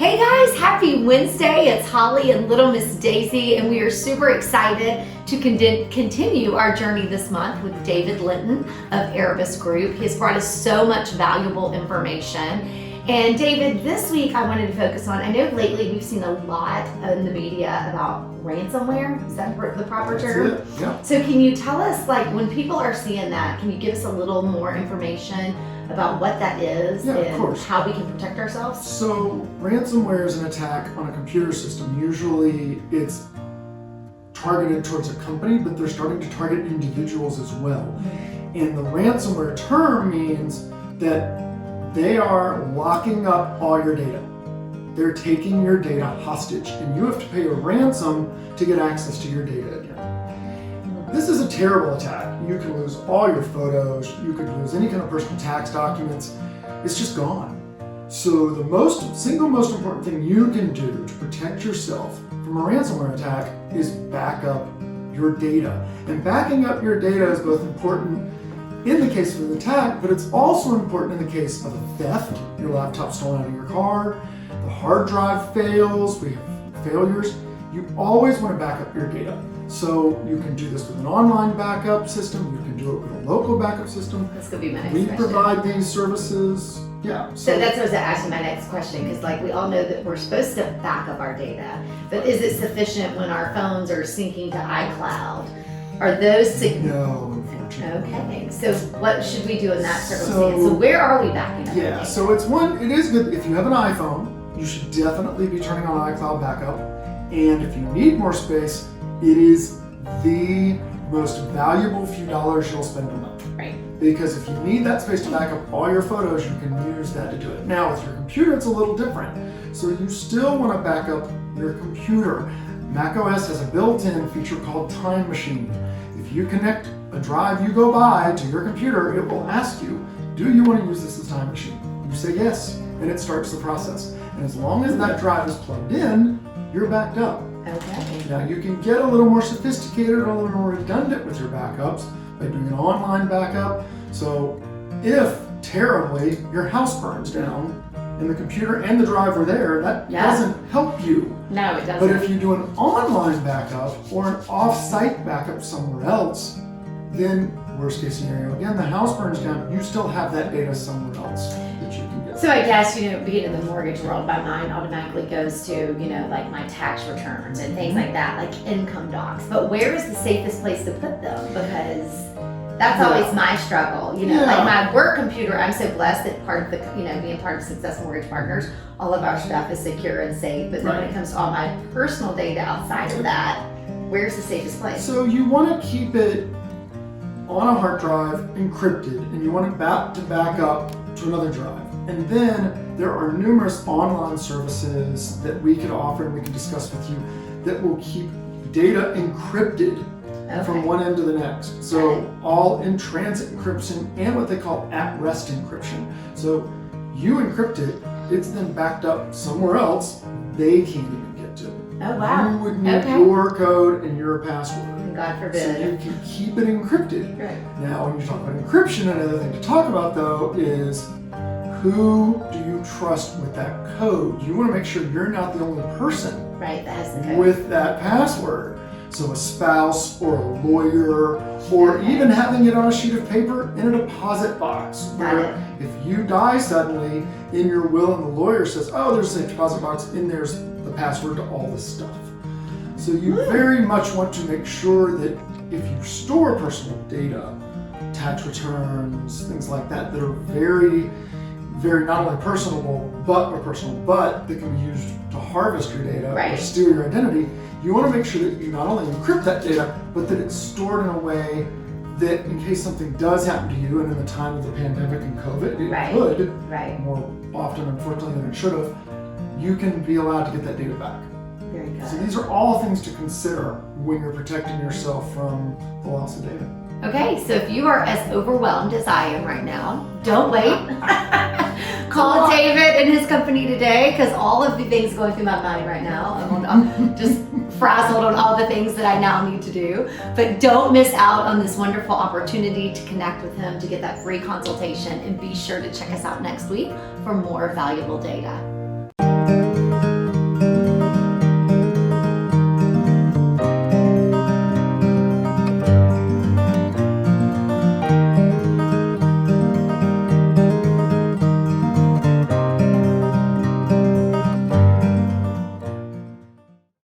Hey guys, happy Wednesday. It's Holly and Little Miss Daisy, and we are super excited to continue our journey this month with David Linton of Arobase Group. He has brought us so much valuable information. And David, this week I wanted to focus on, I know lately we've seen a lot in the media about ransomware. Is that the proper term? That's it. Yeah. So can you tell us, like, when people are seeing that, can you give us a little more information about what that is and how we can protect ourselves? So ransomware is an attack on a computer system. Usually it's targeted towards a company, but they're starting to target individuals as well. And the ransomware term means that they are locking up all your data. They're taking your data hostage, and you have to pay a ransom to get access to your data again. This is a terrible attack. You can lose all your photos, you could lose any kind of personal tax documents. It's just gone. So the single most important thing you can do to protect yourself from a ransomware attack is back up your data. And backing up your data is both important in the case of an attack, but it's also important in the case of a theft, your laptop stolen out of your car, the hard drive fails, we have failures. You always want to back up your data. So you can do this with an online backup system, you can do it with a local backup system. This could be my next We question. provide these services. Yeah. So that's what I was asking my next question, because like we all know that we're supposed to back up our data, but is it sufficient when our phones are syncing to iCloud? Are those No, unfortunately. Okay, so what should we do in that circumstance? So where are we backing up? Yeah, so it is good if you have an iPhone, you should definitely be turning on iCloud backup. And if you need more space, it is the most valuable few dollars you'll spend a month. Right. Because if you need that space to back up all your photos, you can use that to do it. Now with your computer, it's a little different. So you still want to back up your computer. macOS has a built-in feature called Time Machine. If you connect a drive you go by to your computer, it will ask you, do you want to use this as Time Machine? You say yes, and it starts the process. And as long as that drive is plugged in, you're backed up. Okay. Now you can get a little more sophisticated, a little more redundant with your backups by doing an online backup. So if terribly your house burns down and the computer and the drive were there, that doesn't help you. No, it doesn't. But if you do an online backup or an off-site backup somewhere else, then worst case scenario, again, the house burns down, you still have that data somewhere else that you can get. So I guess, being in the mortgage world, my mind automatically goes to, like my tax returns and things like that, like income docs. But where is the safest place to put them? Because that's always my struggle. Like my work computer, I'm so blessed that part of the, being part of Success Mortgage Partners, all of our stuff is secure and safe. But then when it comes to all my personal data outside of that, where's the safest place? So you want to keep it on a hard drive, encrypted, and you want it to back up to another drive. And then there are numerous online services that we could offer and we can discuss with you that will keep data encrypted from one end to the next. So all in-transit encryption and what they call at-rest encryption. So you encrypt it, it's then backed up somewhere else they can't even get to. Oh wow. You would need your code and your password. God forbid. So you can keep it encrypted. Right. Now, when you talk about encryption, another thing to talk about though is who do you trust with that code? You want to make sure you're not the only person that has the code with that password. So a spouse or a lawyer, or even having it on a sheet of paper in a deposit box. Where if you die suddenly, in your will and the lawyer says, oh, there's a deposit box, and there's the password to all this stuff. So you very much want to make sure that if you store personal data, tax returns, things like that, that are very, very not only personal, but that can be used to harvest your data or steal your identity, you want to make sure that you not only encrypt that data, but that it's stored in a way that in case something does happen to you, and in the time of the pandemic and COVID, it could, more often unfortunately than it should have, you can be allowed to get that data back. Very good. So these are all things to consider when you're protecting yourself from the loss of data. Okay, so if you are as overwhelmed as I am right now, don't wait. Call David and his company today, because all of the things going through my mind right now, I'm just frazzled on all the things that I now need to do. But don't miss out on this wonderful opportunity to connect with him, to get that free consultation, and be sure to check us out next week for more valuable data.